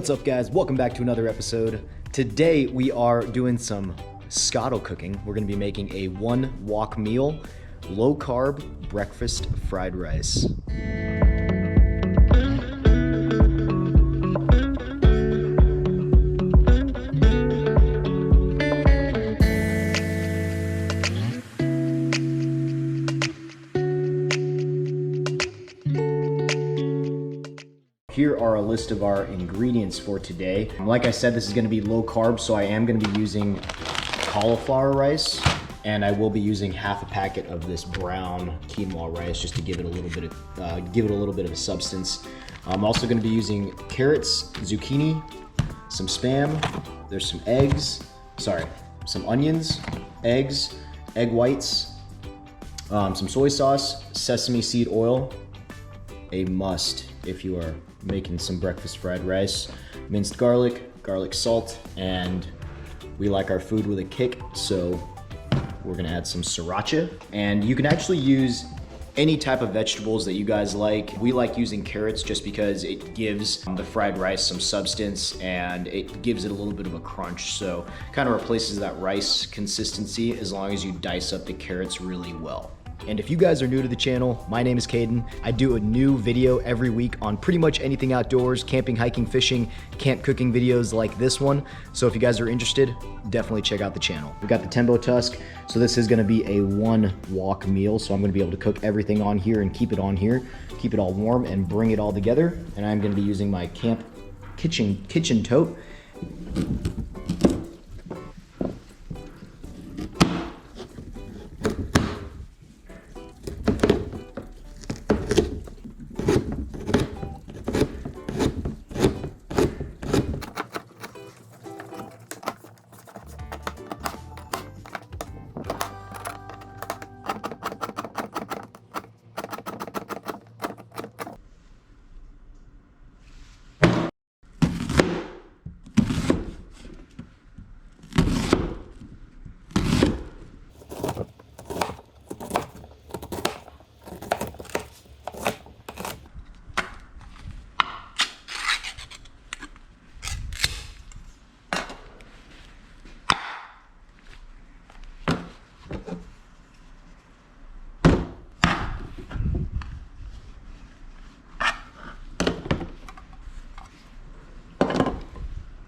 What's up, guys? Welcome back to another episode. Today we are doing some Skottle cooking. We're going to be making a one wok meal, low carb breakfast fried rice. Here are a list of our ingredients for today. Like I said, this is gonna be low carb, so I am gonna be using cauliflower rice, and I will be using half a packet of this brown quinoa rice just to give it a little bit of a substance. I'm also gonna be using carrots, zucchini, some Spam, there's some eggs, some onions, eggs, egg whites, some soy sauce, sesame seed oil, a must if you are making some breakfast fried rice, minced garlic, garlic salt, and we like our food with a kick, so we're gonna add some sriracha. And you can actually use any type of vegetables that you guys like. We like using carrots just because it gives the fried rice some substance and it gives it a little bit of a crunch, so kind of replaces that rice consistency as long as you dice up the carrots really well. And if you guys are new to the channel, my name is Caden. I do a new video every week on pretty much anything outdoors, camping, hiking, fishing, camp cooking videos like this one. So if you guys are interested, definitely check out the channel. We've got the Tembo Tusk. So this is gonna be a one wok meal. So I'm gonna be able to cook everything on here and keep it on here, keep it all warm and bring it all together. And I'm gonna be using my camp kitchen tote.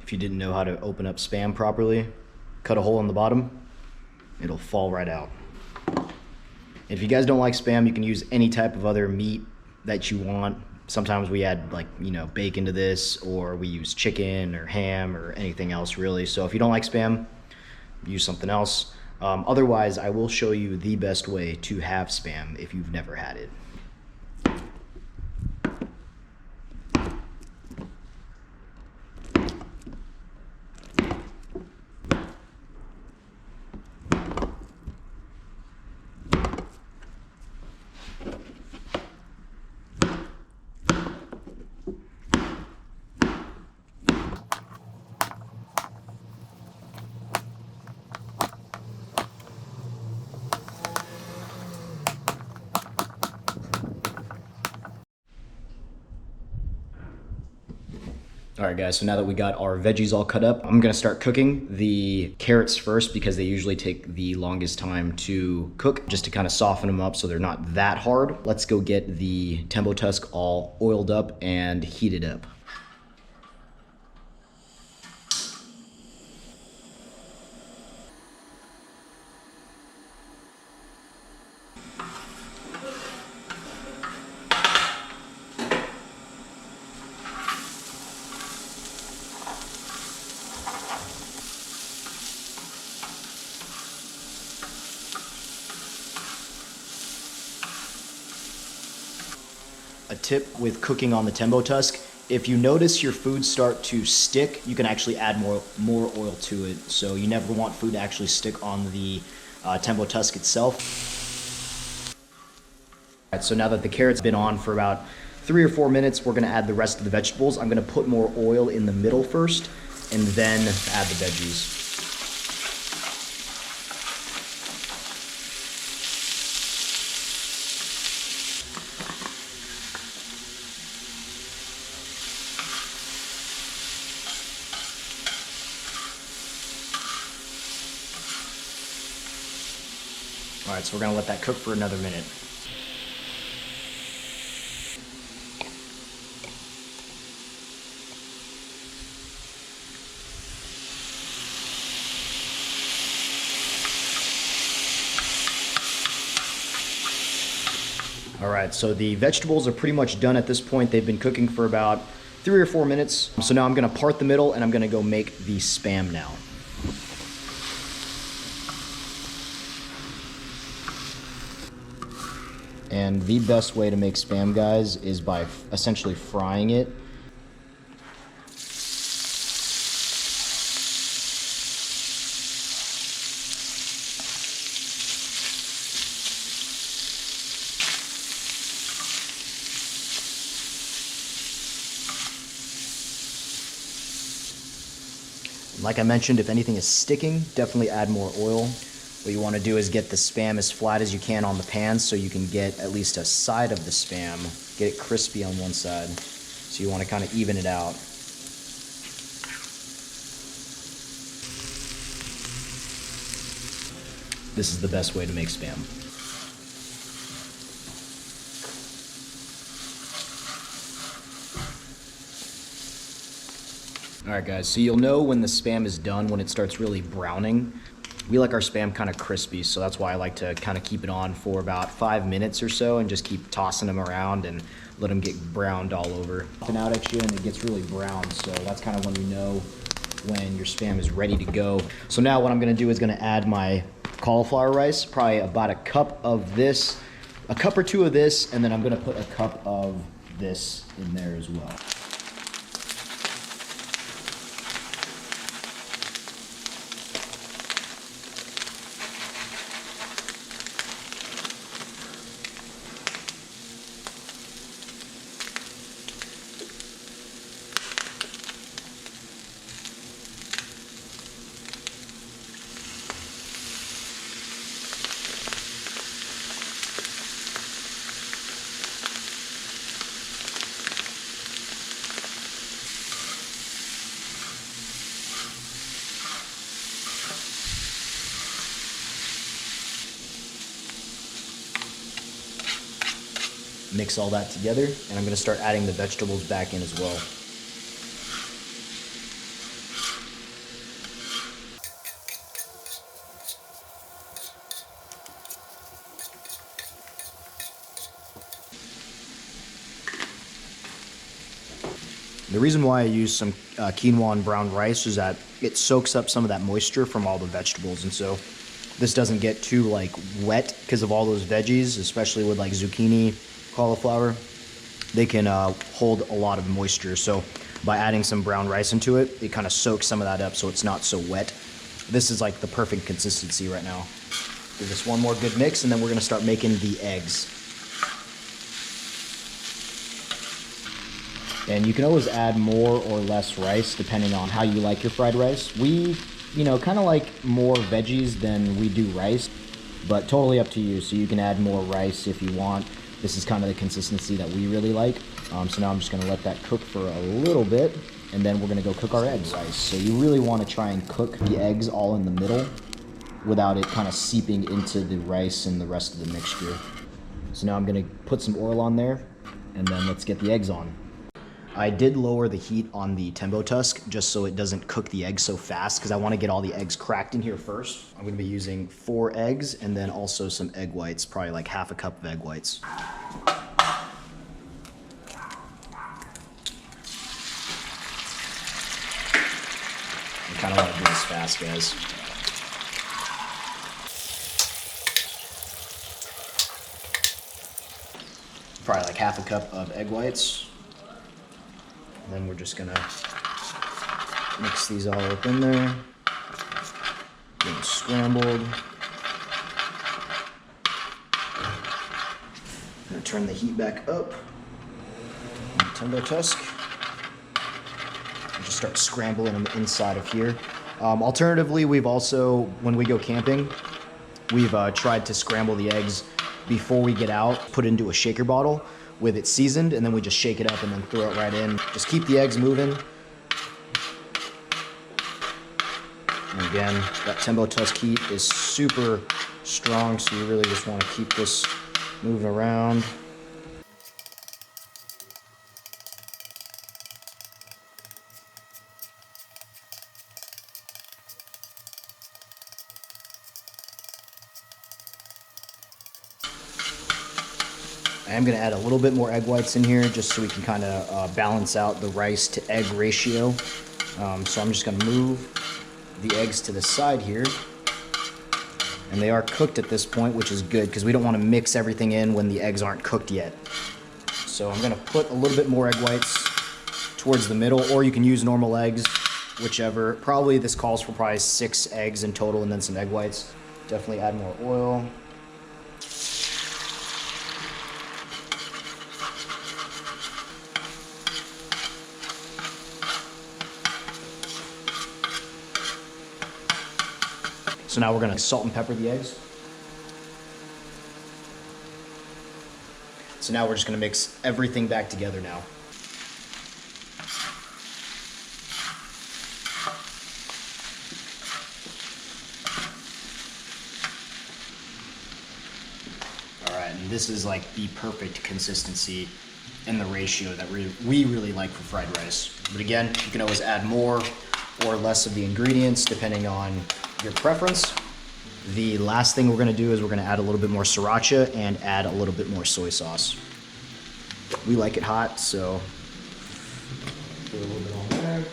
If you didn't know how to open up Spam properly, cut a hole in the bottom, it'll fall right out. If you guys don't like Spam, you can use any type of other meat that you want. Sometimes we add bacon to this, or we use chicken or ham or anything else really. So if you don't like Spam, use something else. Otherwise, I will show you the best way to have Spam if you've never had it. All right, guys, so now that we got our veggies all cut up, I'm gonna start cooking the carrots first because they usually take the longest time to cook, just to kind of soften them up so they're not that hard. Let's go get the Tembo Tusk all oiled up and heated up. A tip with cooking on the Tembo Tusk, if you notice your food start to stick, you can actually add more oil to it. So you never want food to actually stick on the Tembo Tusk itself. All right, so now that the carrot's been on for about 3 or 4 minutes, we're gonna add the rest of the vegetables. I'm gonna put more oil in the middle first and then add the veggies. All right, so we're gonna let that cook for another minute. All right, so the vegetables are pretty much done at this point. They've been cooking for about 3 or 4 minutes. So now I'm gonna part the middle and I'm gonna go make the Spam now. And the best way to make Spam, guys, is by essentially frying it. Like I mentioned, if anything is sticking, definitely add more oil. What you want to do is get the Spam as flat as you can on the pan so you can get at least a side of the Spam, get it crispy on one side. So you want to kind of even it out. This is the best way to make Spam. All right, guys, so you'll know when the Spam is done when it starts really browning. We like our Spam kind of crispy, so that's why I like to kind of keep it on for about 5 minutes or so and just keep tossing them around and let them get browned all over. Popping out at you and it gets really brown, so that's kind of when you know when your Spam is ready to go. So now what I'm gonna do is gonna add my cauliflower rice, probably about a cup of this, a cup or two of this, and then I'm gonna put a cup of this in there as well. Mix all that together, and I'm gonna start adding the vegetables back in as well. The reason why I use some quinoa and brown rice is that it soaks up some of that moisture from all the vegetables, and so this doesn't get too like wet because of all those veggies, especially with like zucchini, cauliflower. They can hold a lot of moisture, so by adding some brown rice into it, it kind of soaks some of that up so it's not so wet. This is like the perfect consistency right now. Give this one more good mix, and then we're gonna start making the eggs. And you can always add more or less rice depending on how you like your fried rice. We, kind of like more veggies than we do rice, but totally up to you. So you can add more rice if you want. This is kind of the consistency that we really like. So now I'm just gonna let that cook for a little bit, and then we're gonna go cook our eggs. So you really wanna try and cook the eggs all in the middle without it kind of seeping into the rice and the rest of the mixture. So now I'm gonna put some oil on there, and then let's get the eggs on. I did lower the heat on the Tembo Tusk just so it doesn't cook the eggs so fast, because I want to get all the eggs cracked in here first. I'm going to be using 4 eggs and then also some egg whites, probably like half a cup of egg whites. I kind of want to do this fast, guys. Probably like half a cup of egg whites. And then we're just gonna mix these all up in there. Get them scrambled. Gonna turn the heat back up on the Tembo Tusk. And just start scrambling them inside of here. Alternatively, we've also, when we go camping, we've tried to scramble the eggs before we get out, put it into a shaker bottle with it seasoned, and then we just shake it up and then throw it right in. Just keep the eggs moving. And again, that Tembo Tusk heat is super strong, so you really just want to keep this moving around. I am going to add a little bit more egg whites in here just so we can kind of balance out the rice to egg ratio. So I'm just going to move the eggs to the side here. And they are cooked at this point, which is good because we don't want to mix everything in when the eggs aren't cooked yet. So I'm going to put a little bit more egg whites towards the middle, or you can use normal eggs, whichever. Probably this calls for probably 6 eggs in total and then some egg whites. Definitely add more oil. So now we're gonna salt and pepper the eggs. So now we're just gonna mix everything back together now. All right, and this is like the perfect consistency and the ratio that we really like for fried rice. But again, you can always add more or less of the ingredients depending on your preference. The last thing we're going to do is we're going to add a little bit more sriracha and add a little bit more soy sauce. We like it hot, so put a little bit on there.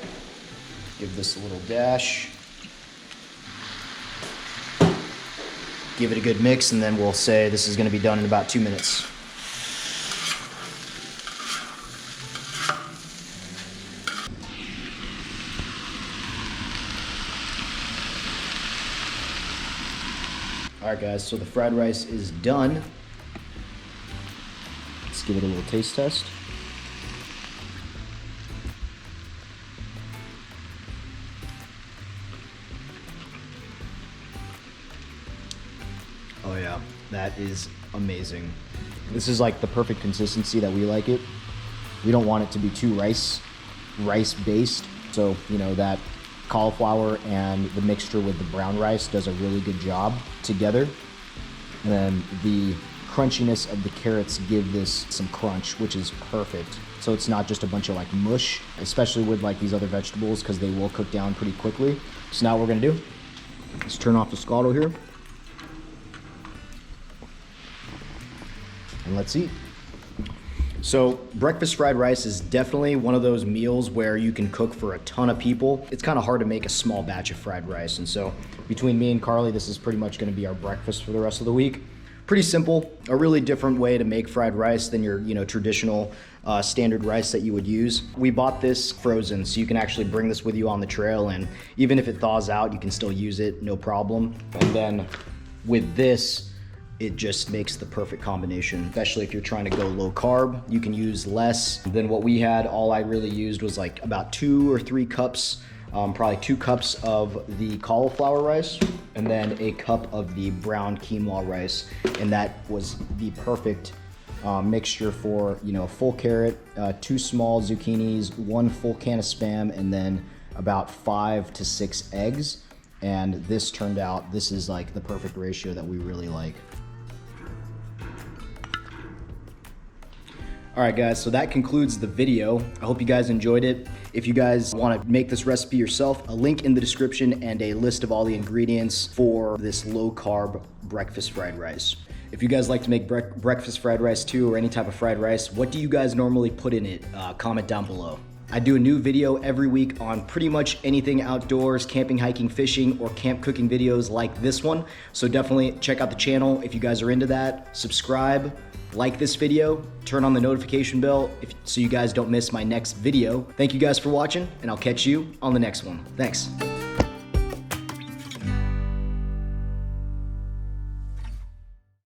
Give this a little dash. Give it a good mix, and then we'll say this is going to be done in about 2 minutes. Alright guys, so the fried rice is done. Let's give it a little taste test. Oh yeah, that is amazing. This is like the perfect consistency that we like it. We don't want it to be too rice based. So, you know, that cauliflower and the mixture with the brown rice does a really good job together. And then the crunchiness of the carrots give this some crunch, which is perfect. So it's not just a bunch of like mush, especially with like these other vegetables, because they will cook down pretty quickly. So now what we're gonna do, let's turn off the Skottle here. And let's eat. So breakfast fried rice is definitely one of those meals where you can cook for a ton of people. It's kind of hard to make a small batch of fried rice. And so between me and Carly, this is pretty much gonna be our breakfast for the rest of the week. Pretty simple, a really different way to make fried rice than your traditional standard rice that you would use. We bought this frozen, so you can actually bring this with you on the trail, and even if it thaws out, you can still use it, no problem. And then with this, it just makes the perfect combination, especially if you're trying to go low carb. You can use less than what we had. All I really used was like about 2 or 3 cups, probably 2 cups of the cauliflower rice, and then a cup of the brown quinoa rice. And that was the perfect mixture for, a full carrot, 2 small zucchinis, 1 full can of Spam, and then about 5 to 6 eggs. And this turned out, this is like the perfect ratio that we really like. All right guys, so that concludes the video. I hope you guys enjoyed it. If you guys want to make this recipe yourself, a link in the description and a list of all the ingredients for this low carb breakfast fried rice. If you guys like to make breakfast fried rice too, or any type of fried rice, what do you guys normally put in it? Comment down below. I do a new video every week on pretty much anything outdoors, camping, hiking, fishing, or camp cooking videos like this one. So definitely check out the channel if you guys are into that. Subscribe, like this video, turn on the notification bell so you guys don't miss my next video. Thank you guys for watching, and I'll catch you on the next one. Thanks.